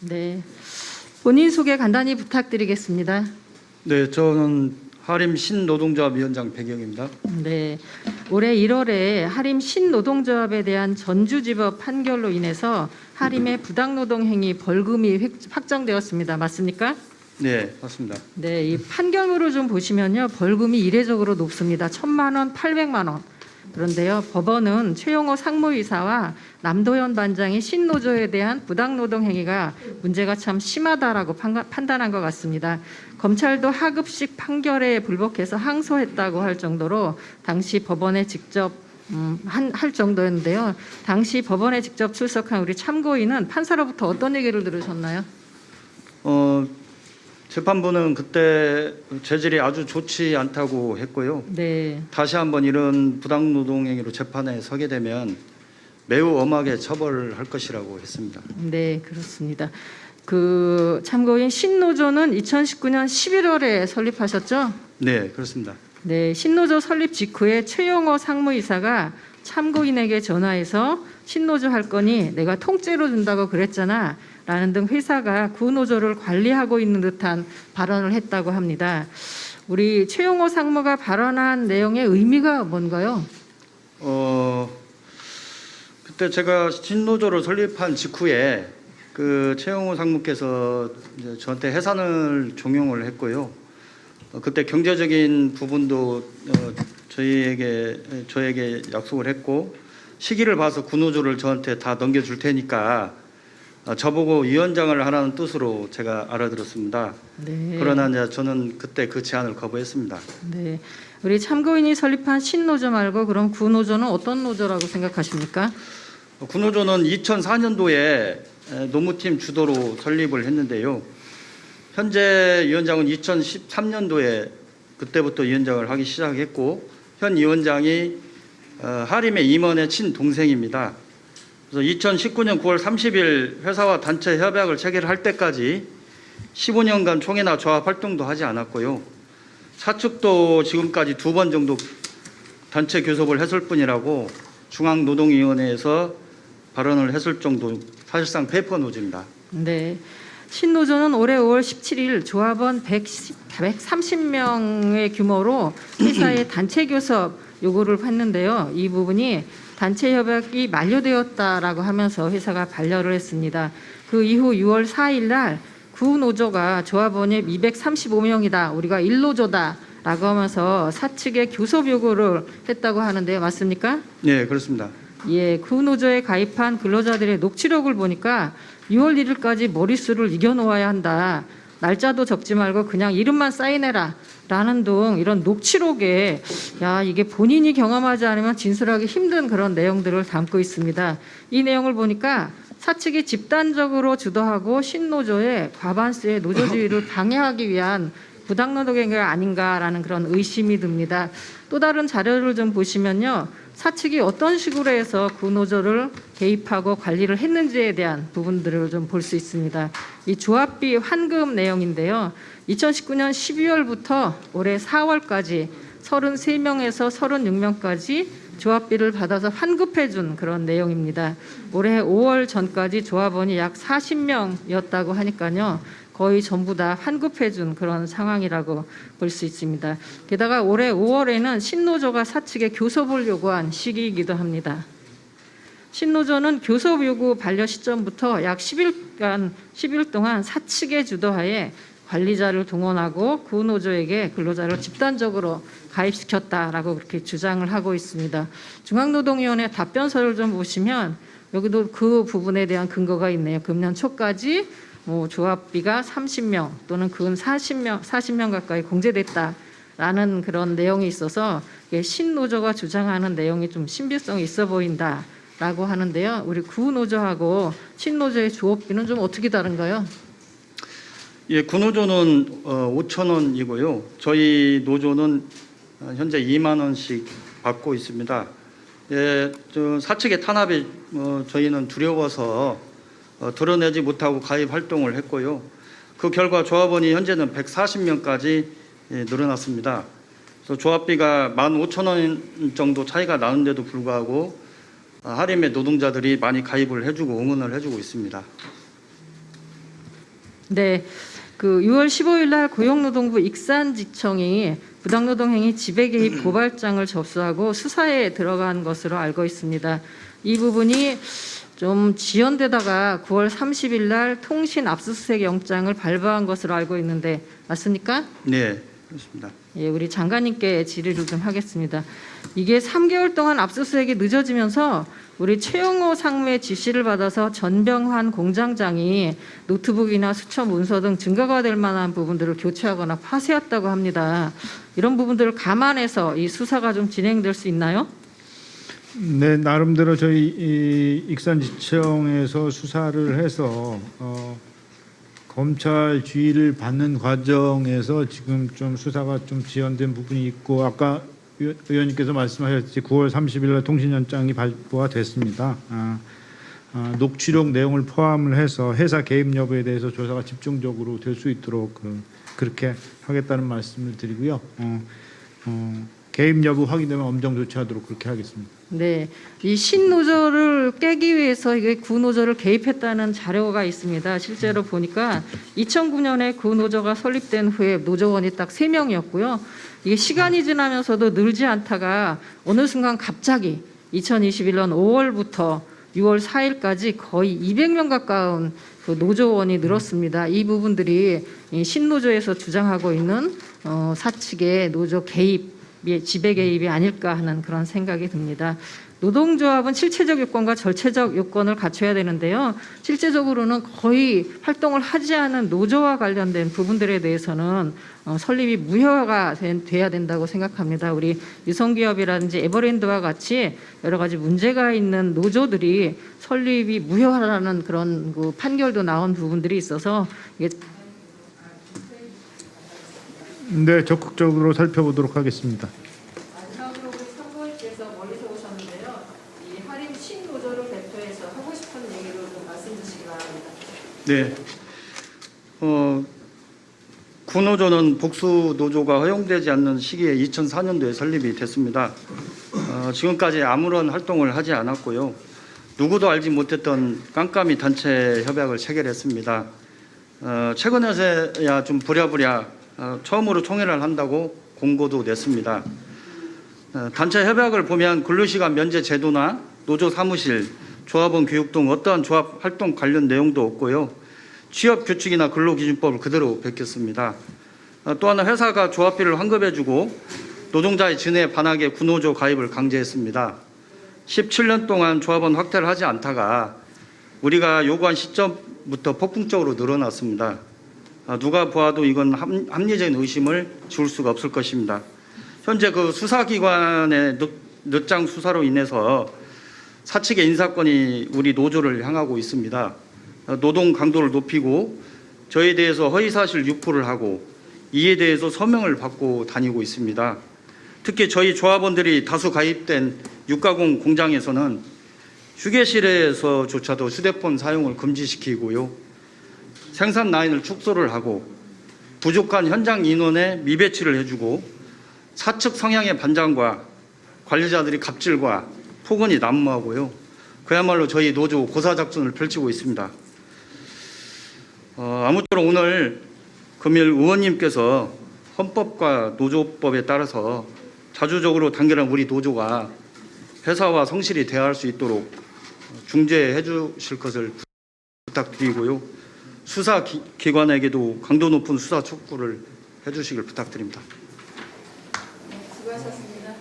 네. 본인 소개 간단히 부탁드리겠습니다. 네, 저는 하림 신노동조합 위원장 백영입니다. 네. 올해 1월에 하림 신노동조합에 대한 전주지법 판결로 인해서 하림의 부당노동 행위 벌금이 확정되었습니다. 맞습니까? 네, 맞습니다. 네, 이 판결문을 좀 보시면요, 벌금이 이례적으로 높습니다. 1,000만 원, 800만 원. 그런데요, 법원은 최용호 상무이사와 남도현 반장이 신노조에 대한 부당노동 행위가 문제가 참 심하다라고 판단한 것 같습니다. 검찰도 하급식 판결에 불복해서 항소했다고 할 정도로 당시 법원에 직접 할 정도였는데요. 당시 법원에 직접 출석한 우리 참고인은 판사로부터 어떤 얘기를 들으셨나요? 재판부는 그때 재질이 아주 좋지 않다고 했고요. 네. 다시 한번 이런 부당노동 행위로 재판에 서게 되면 매우 엄하게 처벌할 것이라고 했습니다. 네, 그렇습니다. 그 참고인 신노조는 2019년 11월에 설립하셨죠? 네, 그렇습니다. 네, 신노조 설립 직후에 최용호 상무이사가 참고인에게 전화해서 신노조 할 거니 내가 통째로 준다고 그랬잖아 라는 등 회사가 구노조를 관리하고 있는 듯한 발언을 했다고 합니다. 우리 최용호 상무가 발언한 내용의 의미가 뭔가요? 그때 제가 신노조를 설립한 직후에 그 최용호 상무께서 이제 저한테 해산을 종용을 했고요. 그때 경제적인 부분도 저에게 약속을 했고 시기를 봐서 구노조를 저한테 다 넘겨줄 테니까 저보고 위원장을 하라는 뜻으로 제가 알아들었습니다. 네. 그러나 이제 저는 그때 그 제안을 거부했습니다. 네, 우리 참고인이 설립한 신노조 말고 그럼 구노조는 어떤 노조라고 생각하십니까? 구노조는 2004년도에 노무팀 주도로 설립을 했는데요. 현재 위원장은 2013년도에 그때부터 위원장을 하기 시작했고 현 위원장이 하림의 임원의 친동생입니다. 그래서 2019년 9월 30일 회사와 단체 협약을 체결할 때까지 15년간 총회나 조합 활동도 하지 않았고요. 사측도 지금까지 2번 정도 단체 교섭을 했을 뿐이라고 중앙노동위원회에서 발언을 했을 정도 사실상 페이퍼 노조입니다. 네, 신노조는 올해 5월 17일 조합원 130명의 규모로 회사에 단체 교섭 요구를 했는데요. 이 부분이 단체 협약이 만료되었다라고 하면서 회사가 반려를 했습니다. 그 이후 6월 4일 날 구노조가 조합원이 235명이다. 우리가 1노조다. 라고 하면서 사측에 교섭 요구를 했다고 하는데요. 맞습니까? 네, 그렇습니다. 예, 구노조에 가입한 근로자들의 녹취록을 보니까 6월 1일까지 머릿수를 이겨놓아야 한다. 날짜도 적지 말고 그냥 이름만 사인해라. 라는 등 이런 녹취록에 이게 본인이 경험하지 않으면 진술하기 힘든 그런 내용들을 담고 있습니다. 이 내용을 보니까 사측이 집단적으로 주도하고 신노조의 과반수의 노조지위를 방해하기 위한 부당노동 행위가 아닌가라는 그런 의심이 듭니다. 또 다른 자료를 좀 보시면요. 사측이 어떤 식으로 해서 구노조를 개입하고 관리를 했는지에 대한 부분들을 좀 볼 수 있습니다. 이 조합비 환급 내용인데요. 2019년 12월부터 올해 4월까지 33명에서 36명까지 조합비를 받아서 환급해 준 그런 내용입니다. 올해 5월 전까지 조합원이 약 40명이었다고 하니까요. 거의 전부 다 환급해 준 그런 상황이라고 볼 수 있습니다. 게다가 올해 5월에는 신노조가 사측에 교섭을 요구한 시기이기도 합니다. 신노조는 교섭 요구 반려 시점부터 약 10일 동안 사측의 주도하에 관리자를 동원하고 구노조에게 근로자를 집단적으로 가입시켰다라고 그렇게 주장을 하고 있습니다. 중앙노동위원회 답변서를 좀 보시면 여기도 그 부분에 대한 근거가 있네요. 금년 초까지 조합비가 30명 또는 근 40명 가까이 공제됐다라는 그런 내용이 있어서 신노조가 주장하는 내용이 좀 신빙성이 있어 보인다라고 하는데요. 우리 구노조하고 신노조의 조합비는 좀 어떻게 다른가요? 예, 구노조는 5천 원이고요. 저희 노조는 현재 2만 원씩 받고 있습니다. 예, 사측의 탄압이 저희는 두려워서 드러내지 못하고 가입 활동을 했고요. 그 결과 조합원이 현재는 140명까지 늘어났습니다. 그래서 조합비가 15,000원 정도 차이가 나는데도 불구하고 하림의 노동자들이 많이 가입을 해주고 응원을 해주고 있습니다. 네, 그 6월 15일 날 고용노동부 익산지청이 부당노동 행위 지배 개입 고발장을 접수하고 수사에 들어간 것으로 알고 있습니다. 이 부분이 좀 지연되다가 9월 30일 날 통신 압수수색 영장을 발부한 것으로 알고 있는데 맞습니까? 네, 그렇습니다. 예, 우리 장관님께 질의를 좀 하겠습니다. 이게 3개월 동안 압수수색이 늦어지면서 우리 최영호 상무의 지시를 받아서 전병환 공장장이 노트북이나 수첩 문서 등 증거가 될 만한 부분들을 교체하거나 파쇄했다고 합니다. 이런 부분들을 감안해서 이 수사가 좀 진행될 수 있나요? 네, 나름대로 저희 이 익산지청에서 수사를 해서 검찰 지휘를 받는 과정에서 지금 좀 수사가 좀 지연된 부분이 있고 아까 의원님께서 말씀하셨듯이 9월 30일 날 통신영장이 발부가 됐습니다. 녹취록 내용을 포함을 해서 회사 개입 여부에 대해서 조사가 집중적으로 될 수 있도록 그렇게 하겠다는 말씀을 드리고요. 개입 여부 확인되면 엄정 조치하도록 그렇게 하겠습니다. 네, 이 신노조를 깨기 위해서 이게 구노조를 개입했다는 자료가 있습니다. 실제로 보니까 2009년에 구노조가 설립된 후에 노조원이 딱 3명이었고요. 이게 시간이 지나면서도 늘지 않다가 어느 순간 갑자기 2021년 5월부터 6월 4일까지 거의 200명 가까운 그 노조원이 늘었습니다. 이 부분들이 이 신노조에서 주장하고 있는 사측의 노조 개입, 지배 개입이 아닐까 하는 그런 생각이 듭니다. 노동조합은 실체적 요건과 절체적 요건을 갖춰야 되는데요. 실제적으로는 거의 활동을 하지 않은 노조와 관련된 부분들에 대해서는 설립이 무효가 돼야 된다고 생각합니다. 우리 유성기업이라든지 에버랜드와 같이 여러 가지 문제가 있는 노조들이 설립이 무효하라는 그런 그 판결도 나온 부분들이 있어서 이게 네, 적극적으로 살펴보도록 하겠습니다. 마지막으로 우리 선거인께서 멀리서 오셨는데요. 이 하림 신노조를 대표해서 하고 싶은 얘기를 좀 말씀 주시기 바랍니다. 네. 구노조는 복수 노조가 허용되지 않는 시기에 2004년도에 설립이 됐습니다. 지금까지 아무런 활동을 하지 않았고요. 누구도 알지 못했던 깜깜이 단체 협약을 체결했습니다. 최근에서야 좀 부랴부랴 처음으로 총회를 한다고 공고도 냈습니다. 단체 협약을 보면 근로시간 면제 제도나 노조 사무실, 조합원 교육 등 어떠한 조합 활동 관련 내용도 없고요. 취업 규칙이나 근로기준법을 그대로 베꼈습니다. 또 하나 회사가 조합비를 환급해주고 노동자의 진회에 반하게 구노조 가입을 강제했습니다. 17년 동안 조합원 확대를 하지 않다가 우리가 요구한 시점부터 폭풍적으로 늘어났습니다. 누가 보아도 이건 합리적인 의심을 지울 수가 없을 것입니다. 현재 그 수사기관의 늦장 수사로 인해서 사측의 인사권이 우리 노조를 향하고 있습니다. 노동 강도를 높이고 저에 대해서 허위사실 유포를 하고 이에 대해서 서명을 받고 다니고 있습니다. 특히 저희 조합원들이 다수 가입된 육가공 공장에서는 휴게실에서조차도 휴대폰 사용을 금지시키고요. 생산 라인을 축소를 하고 부족한 현장 인원의 미배치를 해주고 사측 성향의 반장과 관리자들이 갑질과 폭언이 난무하고요. 그야말로 저희 노조 고사작전을 펼치고 있습니다. 아무쪼록 오늘 금일 의원님께서 헌법과 노조법에 따라서 자주적으로 단결한 우리 노조가 회사와 성실히 대화할 수 있도록 중재해 주실 것을 부탁드리고요. 수사기관에게도 강도 높은 수사 촉구를 해주시길 부탁드립니다. 수고하셨습니다.